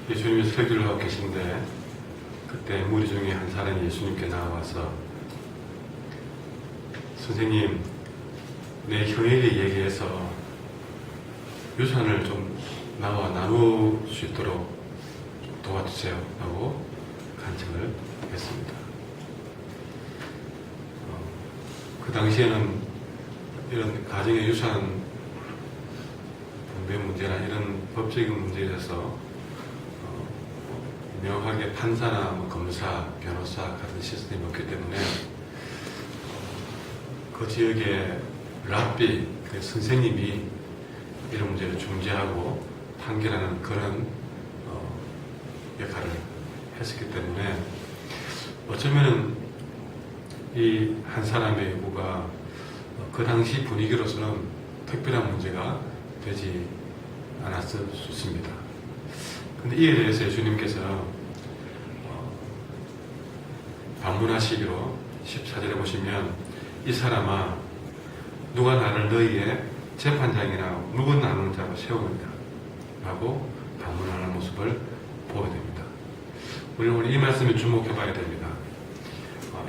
예수님이 설교를 하고 계신데 그때 무리 중에 한 사람이 예수님께 나와서 선생님, 내 형에게 얘기해서 유산을 좀 나와 나눌 수 있도록 도와주세요 라고 간청을 했습니다. 그 당시에는 이런 가정의 유산 분배 문제나 이런 법적인 문제에 대해서 명확하게 판사나 검사, 변호사 같은 시스템이 없기 때문에 그 지역의 랍비, 그 선생님이 이런 문제를 중재하고 판결하는 그런 역할을 했었기 때문에 어쩌면은 이 한 사람의 요구가 그 당시 분위기로서는 특별한 문제가 되지 않았을 수 있습니다. 근데 이에 대해서 예수님께서 반문하시기로 14절에 보시면 이 사람아 누가 나를 너희의 재판장이나 물건 나누는 자로 세우느냐 라고 반문하는 모습을 보게 됩니다. 우리는 오늘 이 말씀에 주목해 봐야 됩니다.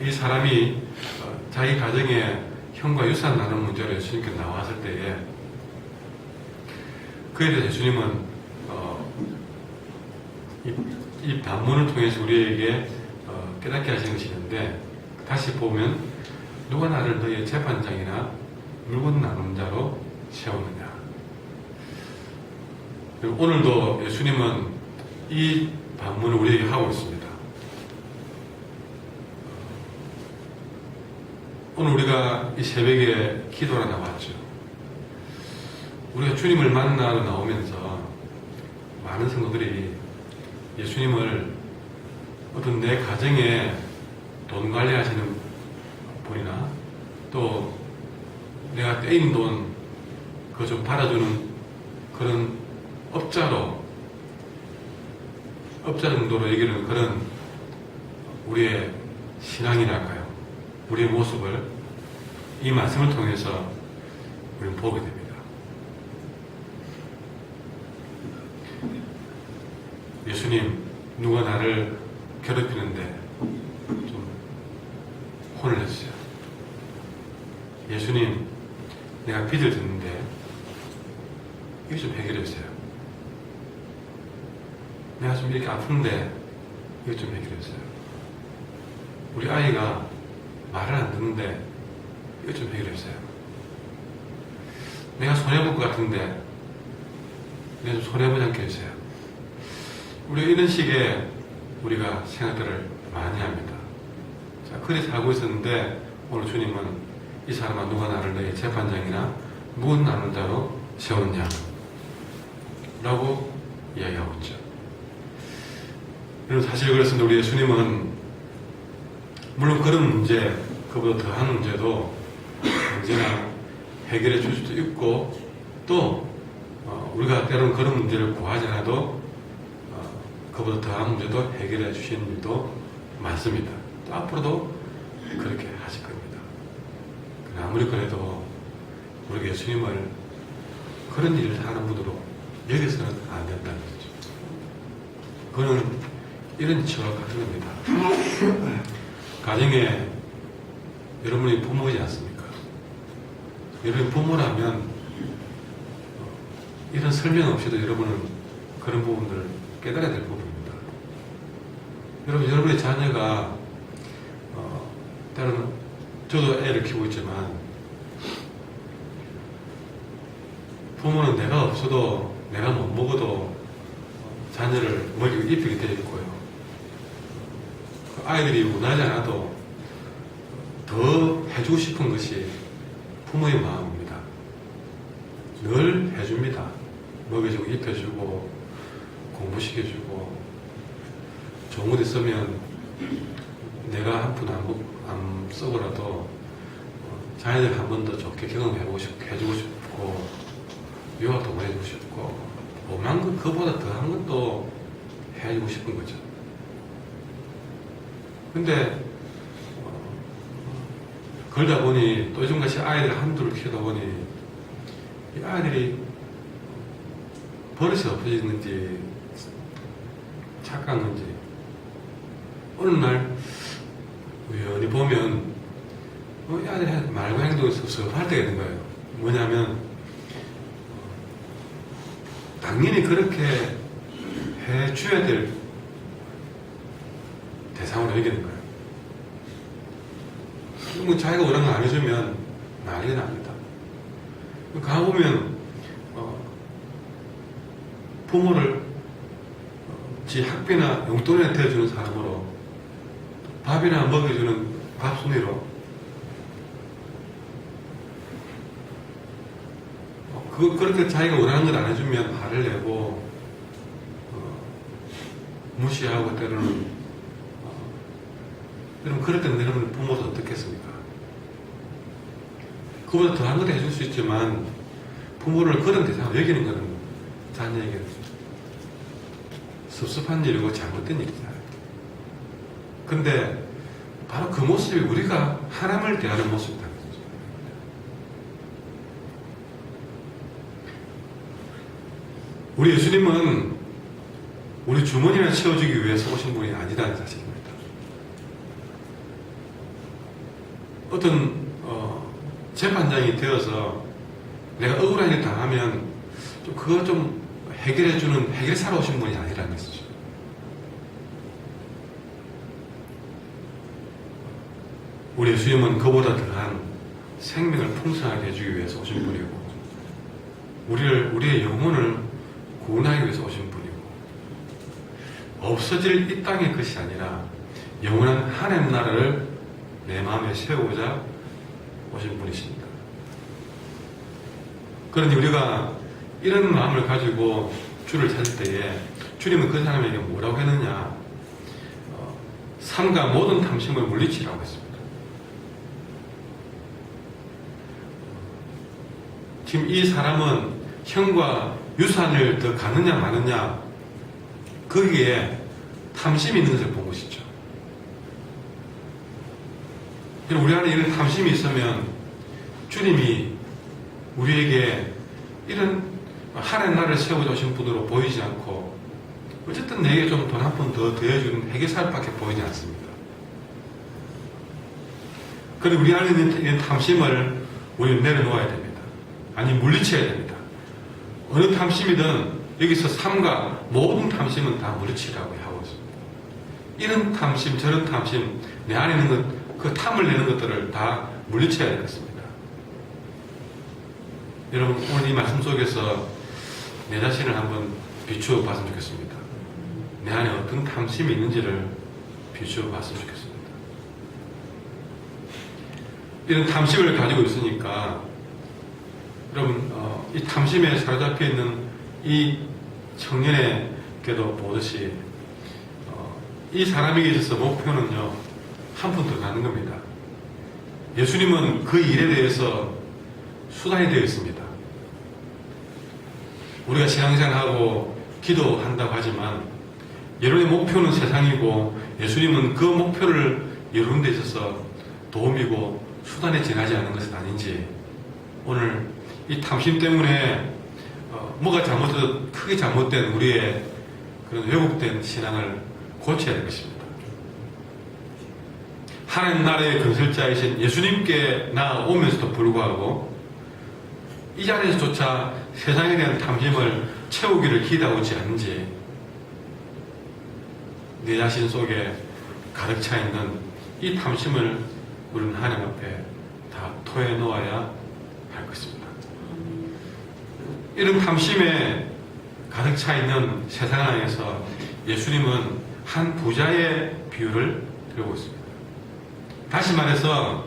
이 사람이 자기 가정에 형과 유산 나누는 문제로 예수님께 나왔을 때에 그에 대해서 예수님은 이 반문을 통해서 우리에게 깨닫게 하시는 것이 있는데 다시 보면 누가 나를 너희의 재판장이나 물건 나누는 자로 세우느냐. 그리고 오늘도 예수님은 이 반문을 우리에게 하고 있습니다. 오늘 우리가 이 새벽에 기도하러 나왔죠. 우리가 주님을 만나러 나오면서 많은 성도들이 예수님을 어떤 내 가정에 돈 관리하시는 분이나 또 내가 떼인 돈 그거 좀 받아주는 그런 업자 정도로 여기는 그런 우리의 신앙이랄까요? 우리의 모습을 이 말씀을 통해서 우리는 보게 됩니다. 예수님, 누가 나를 괴롭히는데 좀 혼을 내주세요. 예수님, 내가 빚을 졌는데 이거 좀 해결해 주세요. 내가 좀 이렇게 아픈데 이거 좀 해결해 주세요. 우리 아이가 말을 안 듣는데 이거 좀 해결해 주세요. 내가 손해볼 것 같은데 내가 좀 손해보지 않게 해주세요. 우리가 이런 식의 우리가 생각들을 많이 합니다. 자, 그리 살고 있었는데 오늘 주님은 이 사람아 누가 나를 너의 재판장이나 무엇 나누는 자로 세웠냐 라고 이야기하고 있죠. 여러분 사실 그렇습니다. 우리 예수님은 물론 그런 문제, 그보다 더한 문제도 언제나 해결해 줄 수도 있고 또 우리가 때로는 그런 문제를 구하지 않아도 그보다 더한 문제도 해결해 주시는 일도 많습니다. 또 앞으로도 그렇게 하실 겁니다. 아무리 그래도 우리가 예수님을 그런 일을 하는 분으로 여기서는 안 된다는 거죠. 그거는 이런 처가 같은 겁니다. 가정에 여러분이 부모이지 않습니까? 여러분이 부모라면 이런 설명 없이도 여러분은 그런 부분들을 깨달아야 될 부분입니다. 여러분의 자녀가 때로는 저도 애를 키우고 있지만 부모는 내가 없어도 내가 못 먹어도 자녀를 먹이고 입히게 되어 있고요. 아이들이 원하지 않아도 더 해주고 싶은 것이 부모의 마음입니다. 늘 해줍니다. 먹여주고 입혀주고 공부시켜주고 좋은 곳에 있으면 내가 한 푼 안 써보라도 자녀들 한 번 더 좋게 경험해보고 싶고 해주고 싶고 유학도 보내주고 싶고 오만 것 그보다 더한 것도 해주고 싶은 거죠. 근데 그러다 보니 또 요즘같이 아이들 한둘을 키우다 보니 이 아이들이 버릇이 없어지는지 착각한 건지 어느 날 우연히 보면 이 아들이 말과 행동이 섭섭할 때가 있는 거예요. 뭐냐면 당연히 그렇게 해줘야 될 대상으로 여기는 거예요. 뭐 자기가 원하는 거 안 해주면 난리가 납니다. 가보면 부모를 지 학비나 용돈이나 대주는 사람으로, 밥이나 먹여주는 밥순이로, 그렇게 자기가 원하는 걸 안 해주면 화를 내고 무시하고 때로는 여러분, 그럴 때는 여러분 부모도 어떻겠습니까? 그보다 더한 것도 해줄 수 있지만 부모를 그런 대상으로 여기는 것은 자녀에게 섭섭한 일이고 잘못된 일이잖아요. 근데 바로 그 모습이 우리가 하나님을 대하는 모습이다. 우리 예수님은 우리 주머니를 채워주기 위해서 오신 분이 아니라는 사실입니다. 어떤 재판장이 되어서 내가 억울한 일 당하면 그거 좀 해결해주는 해결사로 오신 분이 아니라는 것이죠. 우리 예수님은 그보다 더한 생명을 풍성하게 해주기 위해서 오신 분이고, 우리의 영혼을 구원하기 위해서 오신 분이고, 없어질 이 땅의 것이 아니라 영원한 하나님 나라를 내 마음에 세우고자 오신 분이십니다. 그러니 우리가 이런 마음을 가지고 주를 찾을 때에 주님은 그 사람에게 뭐라고 했느냐? 삶과 모든 탐심을 물리치라고 했습니다. 지금 이 사람은 형과 유산을 더 갖느냐 마느냐, 거기에 탐심이 있는 것을 본 것이죠. 우리 안에 이런 탐심이 있으면 주님이 우리에게 이런 하나님 나라를 세우자 오신 분으로 보이지 않고, 어쨌든 내게 좀 돈 한 푼 더 더해주는 회계사밖에 보이지 않습니다. 그리고 우리 안에 있는 이런 탐심을 우리는 내려놓아야 됩니다. 아니, 물리쳐야 됩니다. 어느 탐심이든 여기서 삶과 모든 탐심은 다 물리치라고 하고 있습니다. 이런 탐심, 저런 탐심, 내 안에 있는 것, 그 탐을 내는 것들을 다 물리쳐야 되겠습니다. 여러분, 오늘 이 말씀 속에서 내 자신을 한번 비추어 봤으면 좋겠습니다. 내 안에 어떤 탐심이 있는지를 비추어 봤으면 좋겠습니다. 이런 탐심을 가지고 있으니까 여러분, 이 탐심에 사로잡혀 있는 이 청년에게도 보듯이 이 사람에게 있어서 목표는요, 한 푼 더 가는 겁니다. 예수님은 그 일에 대해서 수단이 되어 있습니다. 우리가 신앙생활하고 기도한다고 하지만 여러분의 목표는 세상이고 예수님은 그 목표를 이루는 데 있어서 도움이고 수단에 지나지 않는 것은 아닌지, 오늘 이 탐심 때문에 뭐가 잘못돼도 크게 잘못된 우리의 그런 왜곡된 신앙을 고쳐야 될 것입니다. 하나님 나라의 건설자이신 예수님께 나아오면서도 불구하고 이 자리에서조차 세상에 대한 탐심을 채우기를 기다오지 않는지, 내 자신 속에 가득 차 있는 이 탐심을 우리는 하나님 앞에 다 토해놓아야 할 것입니다. 이런 탐심에 가득 차 있는 세상 안에서 예수님은 한 부자의 비유를 들고 있습니다. 다시 말해서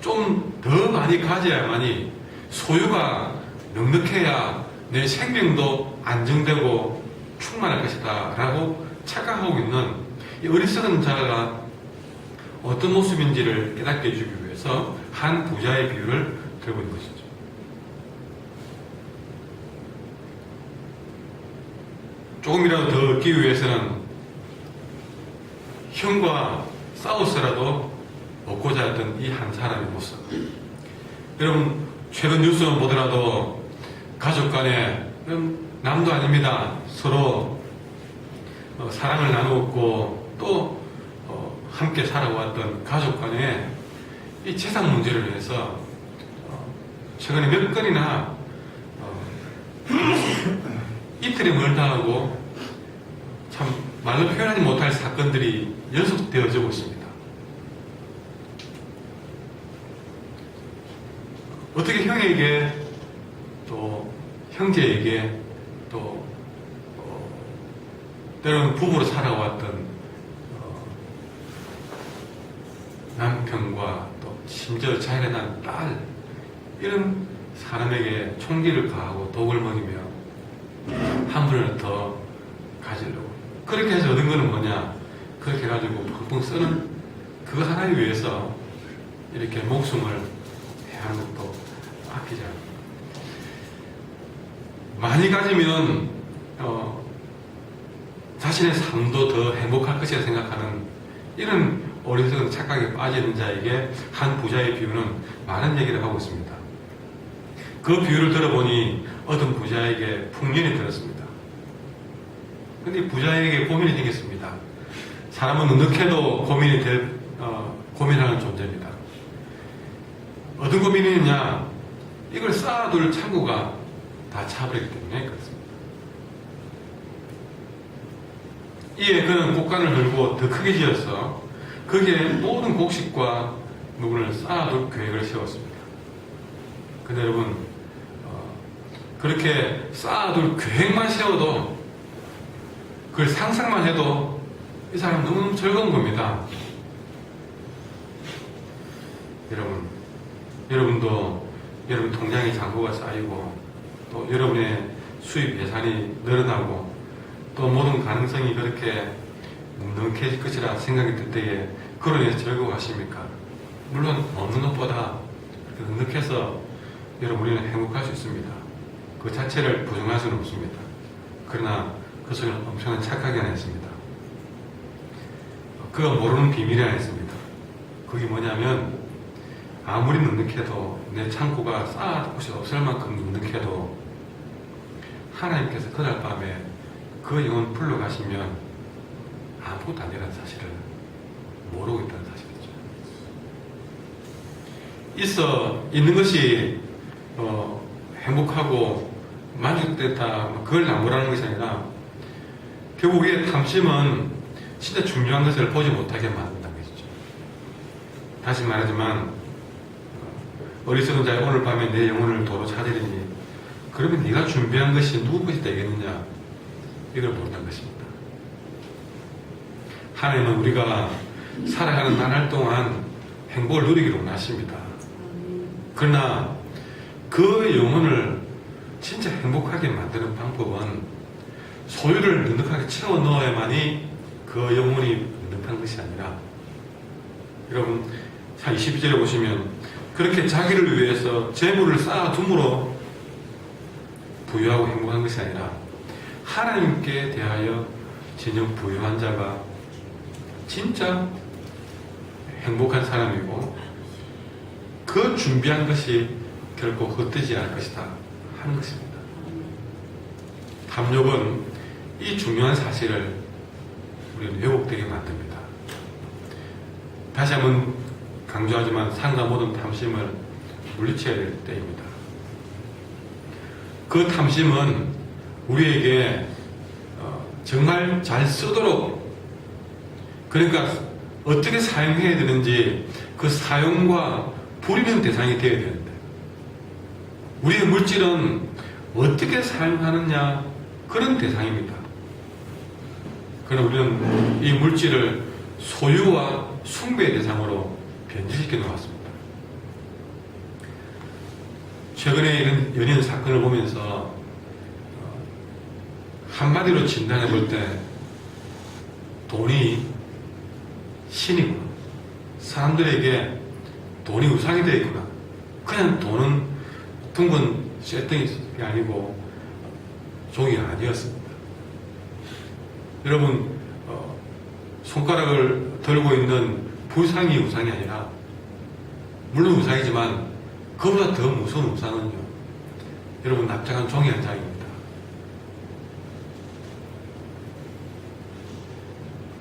좀 더 많이 가져야만이, 소유가 넉넉해야 내 생명도 안정되고 충만할 것이다 라고 착각하고 있는 이 어리석은 자가 어떤 모습인지를 깨닫게 해주기 위해서 한 부자의 비유를 들고 있는 것이죠. 조금이라도 더 얻기 위해서는 형과 싸워서라도 얻고자 했던 이 한 사람의 모습. 여러분, 최근 뉴스만 보더라도 가족 간에 남도 아닙니다. 서로 사랑을 나누었고 또 함께 살아왔던 가족 간에 이 재산 문제를 위해서 최근에 몇 건이나 이틀에 멀다하고 참 말로 표현하지 못할 사건들이 연속되어지고 있습니다. 어떻게 형에게 또 형제에게 또 때로는 부부로 살아왔던 남편과 또 심지어 자연에 난 딸 이런 사람에게 총기를 가하고 독을 먹이며 한 분을 더 가지려고 그렇게 해서 얻은 거는 뭐냐 그렇게 해가지고 펑펑 쓰는 그거 하나를 위해서 이렇게 목숨을 해하는 것도 아끼지 않습니다. 많이 가지면 자신의 삶도 더 행복할 것이라 생각하는 이런 어리석은 착각에 빠지는 자에게 한 부자의 비유는 많은 얘기를 하고 있습니다. 그 비유를 들어보니 어떤 부자에게 풍년이 들었습니다. 근데 부자에게 고민이 생겼습니다. 사람은 넉넉해도 고민하는 존재입니다. 어떤 고민이냐? 이걸 쌓아둘 창고가 다 차버리기 때문에 그렇습니다. 이에 그는 곡간을 들고 더 크게 지어서 거기에 모든 곡식과 물건을 쌓아둘 계획을 세웠습니다. 근데 여러분 그렇게 쌓아둘 계획만 세워도 그걸 상상만 해도 이 사람 너무너무 즐거운 겁니다. 여러분도 여러분 통장에 잔고가 쌓이고 또 여러분의 수입 예산이 늘어나고 또 모든 가능성이 그렇게 넉넉해질 것이라 생각이 들 때에 그로 인해서 즐거워하십니까? 물론 없는 것보다 넉넉해서 여러분 우리는 행복할 수 있습니다. 그 자체를 부정할 수는 없습니다. 그러나 그 속에는 엄청난 착각이 하나 있습니다. 그가 모르는 비밀이 하나 있습니다. 그게 뭐냐면 아무리 넉넉해도 내 창고가 쌓아둘 곳이 없을 만큼 넉넉해도 하나님께서 그날 밤에 그 영혼 불러가시면 아무것도 아니라는 사실을 모르고 있다는 사실이죠. 있는 것이 행복하고 만족됐다 그걸 나무라는 것이 아니라 결국에 탐심은 진짜 중요한 것을 보지 못하게 만든다는 것이죠. 다시 말하지만 어리석은 자의 오늘 밤에 내 영혼을 도로 찾으리니 그러면 네가 준비한 것이 누구 것이 되겠느냐 이걸 모른다는 것입니다. 하나님은 우리가 살아가는 나날 동안 행복을 누리기를 원하십니다. 그러나 그 영혼을 진짜 행복하게 만드는 방법은 소유를 넉넉하게 채워 넣어야만이 그 영혼이 넉넉한 것이 아니라 여러분 22절에 보시면 그렇게 자기를 위해서 재물을 쌓아둠으로 부유하고 행복한 것이 아니라 하나님께 대하여 진정 부유한 자가 진짜 행복한 사람이고 그 준비한 것이 결코 헛되지 않을 것이다 하는 것입니다. 탐욕은 이 중요한 사실을 우리는 왜곡되게 만듭니다. 다시 한번 강조하지만 상과 모든 탐심을 물리쳐야 될 때입니다. 그 탐심은 우리에게 정말 잘 쓰도록 그러니까 어떻게 사용해야 되는지 그 사용과 부리는 대상이 되어야 되는데 우리의 물질은 어떻게 사용하느냐 그런 대상입니다. 그러나 우리는 이 물질을 소유와 숭배의 대상으로 변질시켜 놓았습니다. 최근에 이런 연예인 사건을 보면서 한마디로 진단해 볼 때 돈이 신이구나. 사람들에게 돈이 우상이 되어 있구나. 그냥 돈은 둥근 쇠덩이 아니고 종이가 아니었습니다. 여러분 손가락을 들고 있는 불상이 우상이 아니라 물론 우상이지만 그보다 더 무서운 우상은요 여러분 납작한 종이 한 장입니다.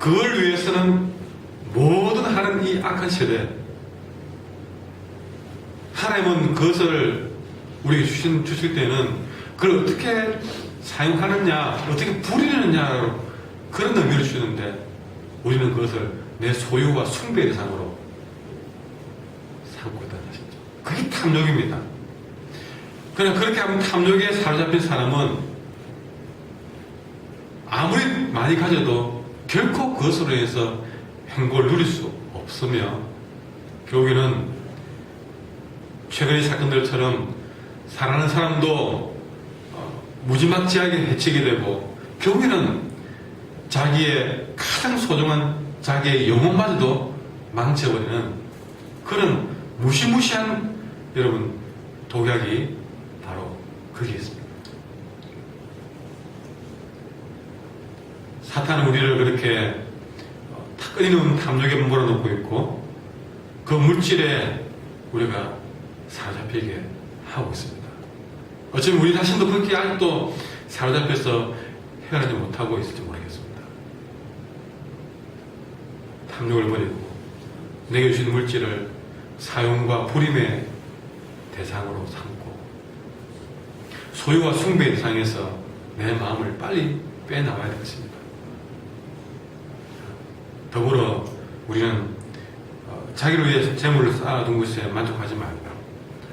그걸 위해서는 모든 하는 이 악한 세대, 하나님은 그것을 우리에게 주실 때는 그걸 어떻게 사용하느냐, 어떻게 부리느냐, 그런 의미를 주시는데, 우리는 그것을 내 소유와 숭배의 대상으로 삼고 있다는 것이죠. 그게 탐욕입니다. 그냥 그렇게 하면 탐욕에 사로잡힌 사람은 아무리 많이 가져도 결코 그것으로 해서 행복을 누릴 수 없으며, 결국에는 최근의 사건들처럼 사랑하는 사람도 무지막지하게 해치게 되고, 결국에는 자기의 가장 소중한 자기의 영혼마저도 망쳐버리는 그런 무시무시한 여러분 독약이 바로 거기에 있습니다. 사탄은 우리를 그렇게 끊이는 탐욕에 몰아넣고 있고, 그 물질에 우리가 사로잡히게 하고 있습니다. 어쩌면 우리 자신도 그렇게 아직도 사로잡혀서 헤어나지 못하고 있을지 모르겠습니다. 탐욕을 버리고 내게 주신 물질을 사용과 부림의 대상으로 삼고 소유와 숭배의 대상에서 내 마음을 빨리 빼나와야 되겠습니다. 더불어 우리는 자기를 위해 재물을 쌓아둔 것에 만족하지 말고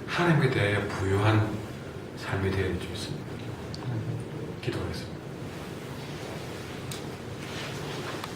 하나님께 대해 부유한 삶이 되어야 할 줄 믿습니다. 기도하겠습니다.